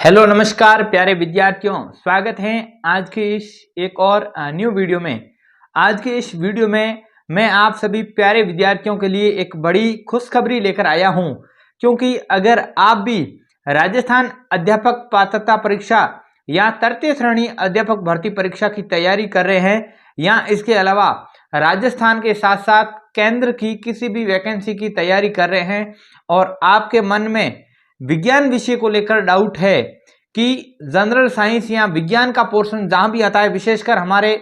Hello नमस्कार प्यारे विद्यार्थियों, स्वागत है आज के इस एक और न्यू वीडियो में। आज के इस वीडियो में मैं आप सभी प्यारे विद्यार्थियों के लिए एक बड़ी खुशखबरी लेकर आया हूं, क्योंकि अगर आप भी राजस्थान अध्यापक पात्रता परीक्षा या तृतीय श्रेणी अध्यापक भर्ती परीक्षा की तैयारी कर रहे हैं या इसके अलावा राजस्थान के साथ साथ केंद्र की किसी भी वैकेंसी की तैयारी कर रहे हैं और आपके मन में विज्ञान विषय को लेकर डाउट है कि जनरल साइंस या विज्ञान का पोर्शन जहां भी आता है, विशेषकर हमारे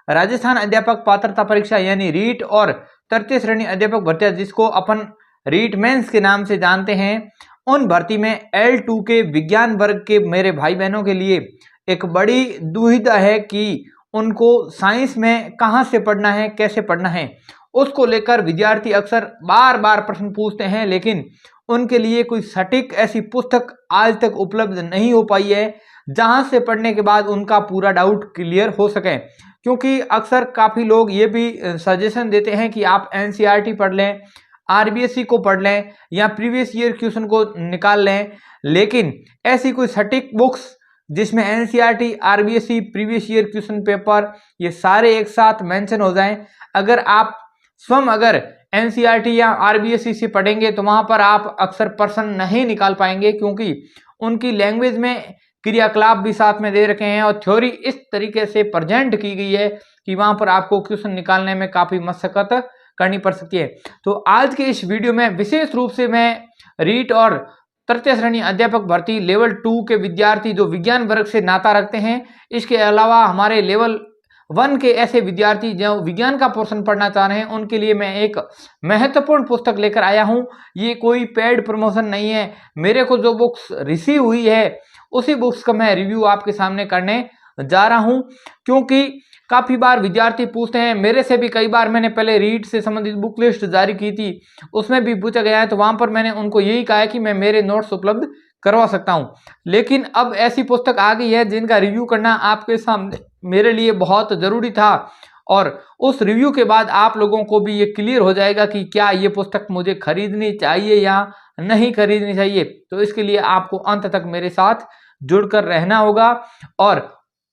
राजस्थान अध्यापक पात्रता परीक्षा यानी रीट और तृतीय श्रेणी अध्यापक भर्ती जिसको अपन रीट मेंस के नाम से जानते हैं, उन भर्ती में L2 के विज्ञान वर्ग के मेरे भाई बहनों के लिए एक बड़ी दुविधा है कि उनको साइंस में कहां से पढ़ना है, कैसे पढ़ना है। उसको लेकर विद्यार्थी अक्सर बार बार प्रश्न पूछते हैं, लेकिन उनके लिए कोई सटीक ऐसी पुस्तक आज तक उपलब्ध नहीं हो पाई है जहां से पढ़ने के बाद उनका पूरा डाउट क्लियर हो सके। क्योंकि अक्सर काफ़ी लोग ये भी सजेशन देते हैं कि आप NCERT पढ़ लें, RBSE को पढ़ लें या प्रीवियस ईयर क्वेश्चन को निकाल लें, लेकिन ऐसी कोई सटीक बुक्स जिसमें NCERT, RBSE, previous year question paper ये सारे एक साथ मेंशन हो जाएं, अगर आप स्वयं NCERT या RBSE से पढ़ेंगे तो वहां पर आप अक्सर प्रश्न नहीं निकाल पाएंगे, क्योंकि उनकी लैंग्वेज में क्रियाकलाप भी साथ में दे रखे हैं और थ्योरी इस तरीके से प्रेजेंट की गई है कि वहां पर आपको क्वेश्चन निकालने में काफ़ी मशक्कत करनी पड़ सकती है। तो आज के इस वीडियो में विशेष रूप से मैं रीट और तृतीय श्रेणी अध्यापक भर्ती लेवल 2 के विद्यार्थी जो विज्ञान वर्ग से नाता रखते हैं, इसके अलावा हमारे लेवल 1 के ऐसे विद्यार्थी जो विज्ञान का पोर्शन पढ़ना चाह रहे हैं, उनके लिए मैं एक महत्वपूर्ण पुस्तक लेकर आया हूं। ये कोई पेड प्रमोशन नहीं है, मेरे को जो बुक्स रिसीव हुई है उसी बुक्स का मैं रिव्यू आपके सामने करने जा रहा हूं। क्योंकि काफ़ी बार विद्यार्थी पूछते हैं, मेरे से भी कई बार मैंने पहले रीड से संबंधित बुक लिस्ट जारी की थी, उसमें भी पूछा गया है, तो वहां पर मैंने उनको यही कहा है कि मैं मेरे नोट्स उपलब्ध करवा सकता हूं। लेकिन अब ऐसी पुस्तक आ गई है जिनका रिव्यू करना आपके सामने मेरे लिए बहुत ज़रूरी था, और उस रिव्यू के बाद आप लोगों को भी ये क्लियर हो जाएगा कि क्या ये पुस्तक मुझे खरीदनी चाहिए या नहीं खरीदनी चाहिए। तो इसके लिए आपको अंत तक मेरे साथ जुड़कर रहना होगा, और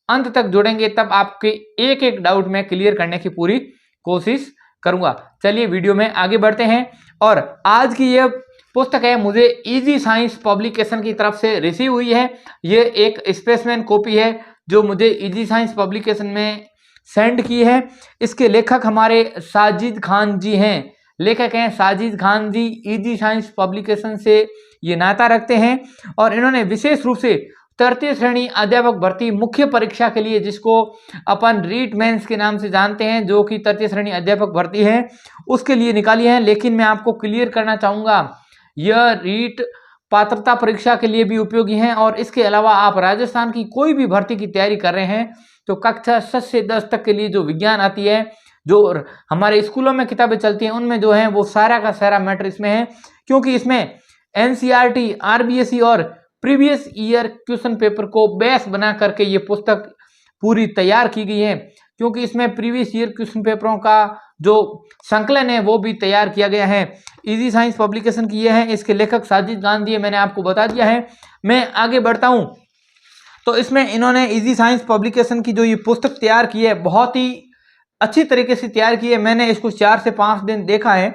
अंत तक जुड़ेंगे तब आपके एक एक डाउट में क्लियर करने की पूरी कोशिश करूंगा। चलिए वीडियो में आगे बढ़ते हैं। और आज की ये पुस्तक है, मुझे इजी साइंस पब्लिकेशन की तरफ से रिसीव हुई है। ये एक स्पेसमैन कॉपी है जो मुझे इजी साइंस पब्लिकेशन में सेंड की है। इसके लेखक हमारे साजिद खान जी हैं, लेखक हैं साजिद खान जी, इजी साइंस पब्लिकेशन से ये नाता रखते हैं। और इन्होंने विशेष रूप से तृतीय श्रेणी अध्यापक भर्ती मुख्य परीक्षा के लिए, जिसको अपन रीट मेंस के नाम से जानते हैं, जो कि तृतीय श्रेणी अध्यापक भर्ती है, उसके लिए निकाली है। लेकिन मैं आपको क्लियर करना चाहूँगा, यह रीट पात्रता परीक्षा के लिए भी उपयोगी है, और इसके अलावा आप राजस्थान की कोई भी भर्ती की तैयारी कर रहे हैं तो कक्षा 7 से 10 तक के लिए जो विज्ञान आती है, जो हमारे स्कूलों में किताबें चलती हैं, उनमें जो है वो सारा का सारा मैटर इसमें है। क्योंकि इसमें NCERT, RBSE और प्रीवियस ईयर क्वेश्चन पेपर को बेस बना करके ये पुस्तक पूरी तैयार की गई है। क्योंकि इसमें प्रीवियस ईयर क्वेश्चन पेपरों का जो संकलन है वो भी तैयार किया गया है। इजी साइंस पब्लिकेशन की ये है, इसके लेखक साजिद गांधी है, मैंने आपको बता दिया है। मैं आगे बढ़ता हूँ। तो इसमें इन्होंने इजी साइंस पब्लिकेशन की जो ये पुस्तक तैयार की है, बहुत ही अच्छी तरीके से तैयार की है। मैंने इसको 4 से 5 दिन देखा है,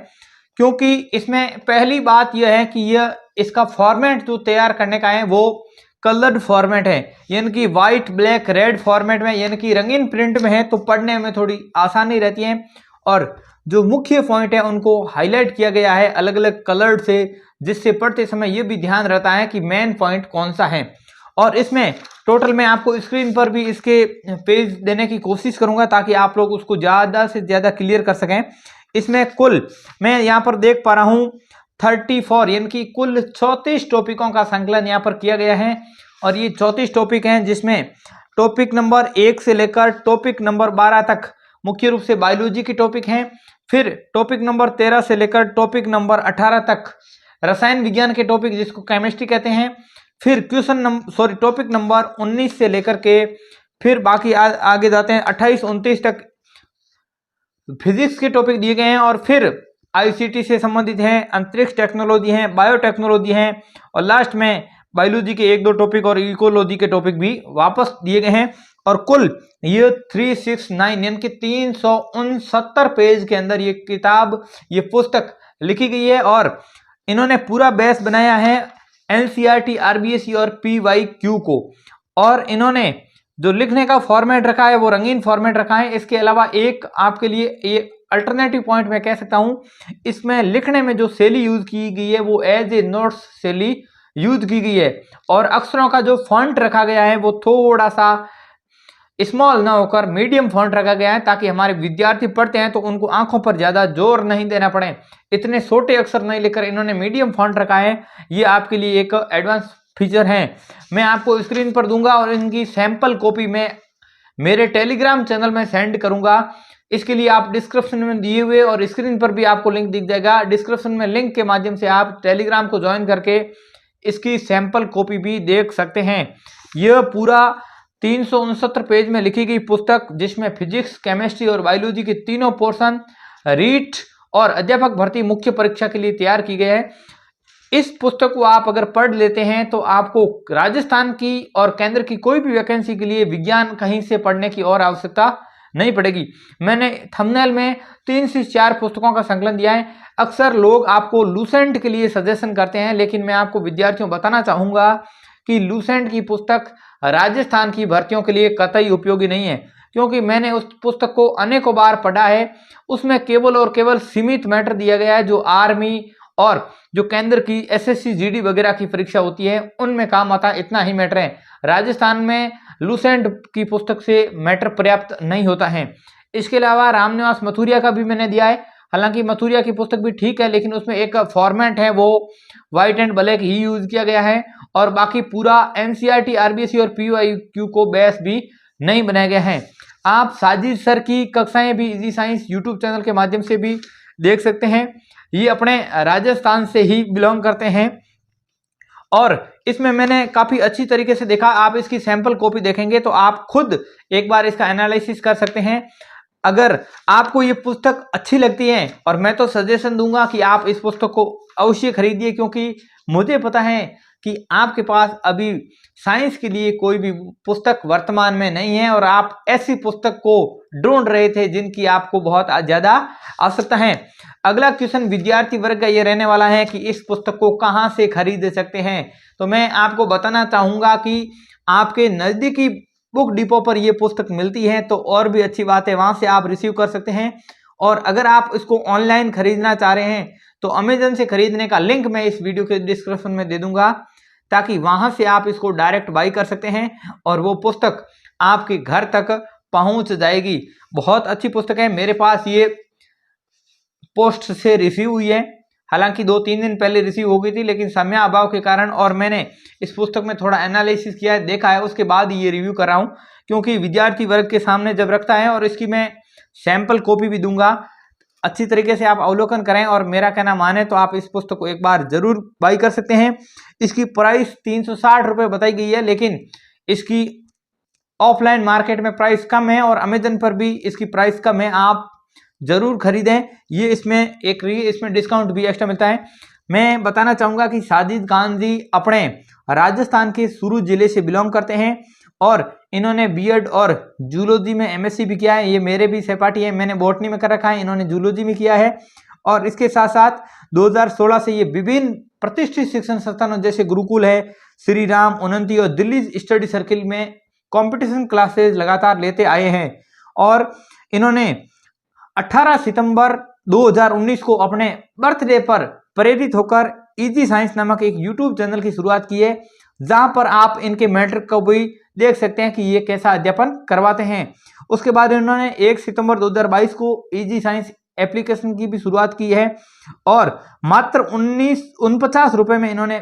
क्योंकि इसमें पहली बात यह है कि यह इसका फॉर्मेट जो तैयार करने का है वो कलर्ड फॉर्मेट है, यानी कि वाइट, ब्लैक, रेड फॉर्मेट में, यानी कि रंगीन प्रिंट में है, तो पढ़ने में थोड़ी आसानी रहती है। और जो मुख्य पॉइंट है उनको हाईलाइट किया गया है अलग अलग कलर से, जिससे पढ़ते समय ये भी ध्यान रहता है कि मेन पॉइंट कौन सा है। और इसमें टोटल मैं आपको स्क्रीन पर भी इसके पेज देने की कोशिश करूंगा ताकि आप लोग उसको ज़्यादा से ज़्यादा क्लियर कर सकें। इसमें कुल मैं यहाँ पर देख पा रहा हूँ 34 यानी कि कुल 34 टॉपिकों का संकलन यहाँ पर किया गया है। और ये 34 टॉपिक हैं, जिसमें टॉपिक नंबर 1 से लेकर टॉपिक नंबर 12 तक मुख्य रूप से बायोलॉजी के टॉपिक हैं। फिर टॉपिक नंबर 13 से लेकर टॉपिक नंबर 18 तक रसायन विज्ञान के टॉपिक, जिसको केमिस्ट्री कहते हैं। फिर टॉपिक नंबर 19 से लेकर के फिर बाकी आगे जाते हैं 28-29 तक फिजिक्स के टॉपिक दिए गए हैं। और फिर ICT से संबंधित हैं, अंतरिक्ष टेक्नोलॉजी हैं, बायोटेक्नोलॉजी हैं, और लास्ट में बायोलॉजी के 1-2 टॉपिक और इकोलॉजी के टॉपिक भी वापस दिए गए हैं। और कुल ये 369 यानी कि 369 पेज के अंदर ये किताब, ये पुस्तक लिखी गई है। और इन्होंने पूरा बेस बनाया है एनसीईआरटी, आरबीएसई और पीवाईक्यू को। और इन्होंने जो लिखने का फॉर्मेट रखा है वो रंगीन फॉर्मेट रखा है। इसके अलावा एक आपके लिए ये अल्टरनेटिव पॉइंट मैं कह सकता हूं, इसमें लिखने में जो शैली यूज की गई है वो एज ए नोट्स शैली यूज की गई है। और अक्षरों का जो फॉन्ट रखा गया है वो थोड़ा सा स्मॉल ना होकर मीडियम फॉन्ट रखा गया है, ताकि हमारे विद्यार्थी पढ़ते हैं तो उनको आंखों पर ज्यादा जोर नहीं देना पड़े। इतने छोटे अक्षर नहीं लेकर इन्होंने मीडियम फॉन्ट रखा है। ये आपके लिए एक एडवांस फीचर है। मैं आपको स्क्रीन पर दूंगा और इनकी सैंपल कॉपी में मेरे टेलीग्राम चैनल में सेंड करूंगा। इसके लिए आप डिस्क्रिप्शन में दिए हुए और स्क्रीन पर भी आपको लिंक दिख जाएगा। डिस्क्रिप्शन में लिंक के माध्यम से आप टेलीग्राम को ज्वाइन करके इसकी सैंपल कॉपी भी देख सकते हैं। यह पूरा 369 पेज में लिखी गई पुस्तक, जिसमें फिजिक्स, केमिस्ट्री और बायोलॉजी के तीनों पोर्शन रीट और अध्यापक भर्ती मुख्य परीक्षा के लिए तैयार की गई है। इस पुस्तक को आप अगर पढ़ लेते हैं तो आपको राजस्थान की और केंद्र की कोई भी वैकेंसी के लिए विज्ञान कहीं से पढ़ने की और आवश्यकता नहीं पड़ेगी। मैंने थंबनेल में 3 से 4 पुस्तकों का संकलन दिया है। अक्सर लोग आपको लूसेंट के लिए सजेशन करते हैं, लेकिन मैं आपको विद्यार्थियों बताना चाहूंगा कि लूसेंट की पुस्तक राजस्थान की भर्तियों के लिए कतई उपयोगी नहीं है, क्योंकि मैंने उस पुस्तक को अनेकों बार पढ़ा है। उसमें केवल और केवल सीमित मैटर दिया गया है जो आर्मी और जो केंद्र की एसएससी जीडी वगैरह की परीक्षा होती है उनमें काम आता है, इतना ही मैटर है। राजस्थान में लूसेंट की पुस्तक से मैटर पर्याप्त नहीं होता है। इसके अलावा रामनिवास मथुरिया का भी मैंने दिया है। हालांकि मथुरिया की पुस्तक भी ठीक है, लेकिन उसमें एक फॉर्मेट है वो white and black he use किया गया है। और बाकी पूरा एनसीईआरटी, आरबीएसई और पीवाईक्यू को बेस भी नहीं बनाया गया है। आप साजिद सर की कक्षाएं भी इजी साइंस यूट्यूब चैनल के माध्यम से भी देख सकते हैं। ये अपने राजस्थान से ही बिलोंग करते हैं और इसमें मैंने काफी अच्छी तरीके से देखा। आप इसकी सैंपल कॉपी देखेंगे तो आप खुद एक बार इसका एनालिसिस कर सकते हैं। अगर आपको ये पुस्तक अच्छी लगती है, और मैं तो सजेशन दूंगा कि आप इस पुस्तक को अवश्य खरीदिए, क्योंकि मुझे पता है कि आपके पास अभी साइंस के लिए कोई भी पुस्तक वर्तमान में नहीं है और आप ऐसी पुस्तक को ढूंढ रहे थे जिनकी आपको बहुत ज्यादा आवश्यकता है। अगला क्वेश्चन विद्यार्थी वर्ग का ये रहने वाला है कि इस पुस्तक को कहां से खरीद सकते हैं। तो मैं आपको बताना चाहूंगा कि आपके नजदीकी बुक डिपो पर यह पुस्तक मिलती है, तो और भी अच्छी बात है, वहां से आप रिसीव कर सकते हैं। और अगर आप इसको ऑनलाइन खरीदना चाह रहे हैं तो अमेजन से खरीदने का लिंक मैं इस वीडियो के डिस्क्रिप्शन में दे दूंगा, ताकि वहां से आप इसको डायरेक्ट बाई कर सकते हैं और वो पुस्तक आपके घर तक पहुंच जाएगी। बहुत अच्छी पुस्तक है। मेरे पास ये पोस्ट से रिसीव हुई है, हालांकि 2-3 दिन पहले रिसीव हो गई थी, लेकिन समय अभाव के कारण और मैंने इस पुस्तक में थोड़ा एनालिसिस किया है, देखा है, उसके बाद ये रिव्यू कर रहा हूं। क्योंकि विद्यार्थी वर्ग के सामने जब रखता है, और इसकी मैं सैंपल कॉपी भी दूंगा, अच्छी तरीके से आप अवलोकन करें और मेरा कहना माने तो आप इस पुस्तक को एक बार जरूर बाई कर सकते हैं। इसकी प्राइस 360 रुपये बताई गई है, लेकिन इसकी ऑफलाइन मार्केट में प्राइस कम है और अमेजन पर भी इसकी प्राइस कम है। आप जरूर खरीदें। ये इसमें डिस्काउंट भी एक्स्ट्रा मिलता है। मैं बताना चाहूंगा कि साजिद खान जी अपने राजस्थान के सुरू जिले से बिलोंग करते हैं और इन्होंने बीएड और जूलॉजी में एमएससी भी किया है। ये मेरे भी सहपाठी है, मैंने बॉटनी में कर रखा है, इन्होंने जूलॉजी में किया है। और इसके साथ साथ 2016 से ये विभिन्न प्रतिष्ठित शिक्षण संस्थानों जैसे गुरुकुल है, श्री राम, उन्नति और दिल्ली स्टडी सर्किल में कंपटीशन क्लासेस लगातार लेते आए हैं। और इन्होंने 18 सितंबर 2019 को अपने बर्थडे पर प्रेरित होकर इजी साइंस नामक एक यूट्यूब चैनल की शुरुआत की है, जहां पर आप इनके मैट्रिक को भी देख सकते हैं कि ये कैसा अध्यापन करवाते हैं। उसके बाद इन्होंने 1 सितंबर 2022 को इजी साइंस एप्लीकेशन की भी शुरुआत की है और मात्र 49 रुपए में इन्होंने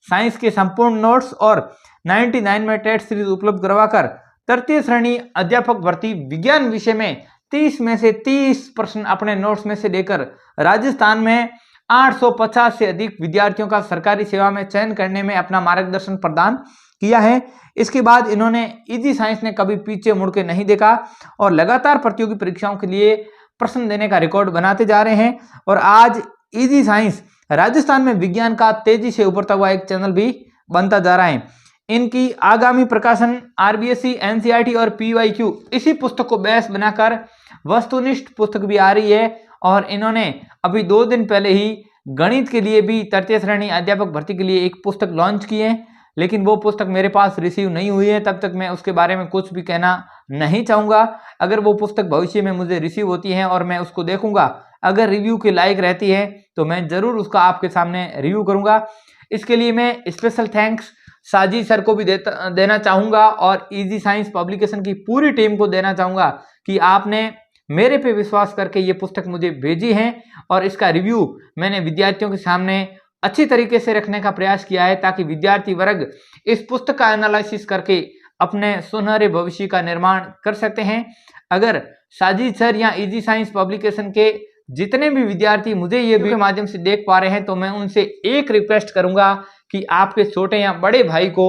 साइंस के संपूर्ण नोट्स और 99 में टेस्ट सीरीज उपलब्ध करवाकर तृतीय श्रेणी अध्यापक भर्ती विज्ञान विषय में 30 में से 30 प्रश्न अपने नोट्स में से लेकर राजस्थान में 850 से अधिक विद्यार्थियों का सरकारी सेवा में चयन करने में अपना मार्गदर्शन प्रदान किया है। इसके बाद इन्होंने इजी साइंस ने कभी पीछे मुड़ के नहीं देखा और लगातार प्रतियोगी परीक्षाओं के लिए प्रश्न देने का रिकॉर्ड बनाते जा रहे हैं। और आज इजी साइंस राजस्थान में विज्ञान का तेजी से उभरता हुआ एक चैनल भी बनता जा रहा है। इनकी आगामी प्रकाशन आरबीएससी, एनसीईआरटी और पीवाईक्यू इसी पुस्तक को बेस बनाकर वस्तुनिष्ठ पुस्तक भी आ रही है। और इन्होंने अभी 2 दिन पहले ही गणित के लिए भी तृतीय श्रेणी अध्यापक भर्ती के लिए एक पुस्तक लॉन्च की है, लेकिन वो पुस्तक मेरे पास रिसीव नहीं हुई है। तब तक मैं उसके बारे में कुछ भी कहना नहीं चाहूँगा। अगर वो पुस्तक भविष्य में मुझे रिसीव होती है और मैं उसको देखूंगा, अगर रिव्यू के लायक रहती है तो मैं ज़रूर उसका आपके सामने रिव्यू करूँगा। इसके लिए मैं स्पेशल थैंक्स साजिद सर को भी देना चाहूँगा और इजी साइंस पब्लिकेशन की पूरी टीम को देना चाहूँगा कि आपने मेरे पे विश्वास करके ये पुस्तक मुझे भेजी है और इसका रिव्यू मैंने विद्यार्थियों के सामने अच्छी तरीके से रखने का प्रयास किया है, ताकि विद्यार्थी वर्ग इस पुस्तक का एनालिसिस करके अपने सुनहरे भविष्य का निर्माण कर सकते हैं। अगर साजिद सर या इजी साइंस पब्लिकेशन के जितने भी विद्यार्थी मुझे ये वीडियो के माध्यम से देख पा रहे हैं, तो मैं उनसे एक रिक्वेस्ट करूंगा कि आपके छोटे या बड़े भाई को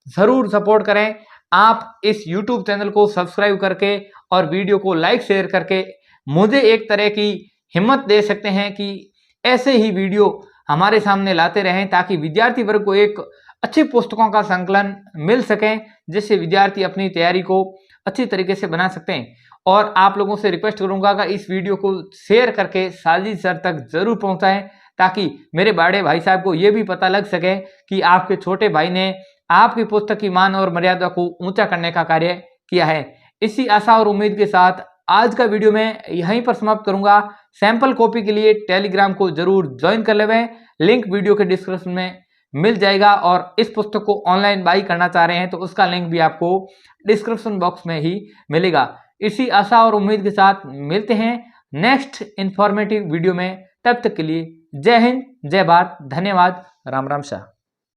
जरूर सपोर्ट करें। आप इस YouTube चैनल को सब्सक्राइब करके और वीडियो को लाइक शेयर करके मुझे एक तरह की हिम्मत दे सकते हैं कि ऐसे ही वीडियो हमारे सामने लाते रहें, ताकि विद्यार्थी वर्ग को एक अच्छी पुस्तकों का संकलन मिल सके, जिससे विद्यार्थी अपनी तैयारी को अच्छी तरीके से बना सकते हैं। और आप लोगों से रिक्वेस्ट करूंगा कि इस वीडियो को शेयर करके साजिद सर तक जरूर पहुंचाएं, ताकि मेरे बड़े भाई साहब को ये भी पता लग सके कि आपके छोटे भाई ने आपकी पुस्तक की मान और मर्यादा को ऊंचा करने का कार्य किया है। इसी आशा और उम्मीद के साथ आज का वीडियो मैं यहीं पर समाप्त करूंगा। सैंपल कॉपी के लिए टेलीग्राम को जरूर ज्वाइन कर लेवें, लिंक वीडियो के डिस्क्रिप्शन में मिल जाएगा। और इस पुस्तक को ऑनलाइन बाई करना चाह रहे हैं तो उसका लिंक भी आपको डिस्क्रिप्शन बॉक्स में ही मिलेगा। इसी आशा और उम्मीद के साथ मिलते हैं नेक्स्ट इंफॉर्मेटिव वीडियो में। तब तक के लिए जय हिंद, जय भारत, धन्यवाद, राम राम शाह।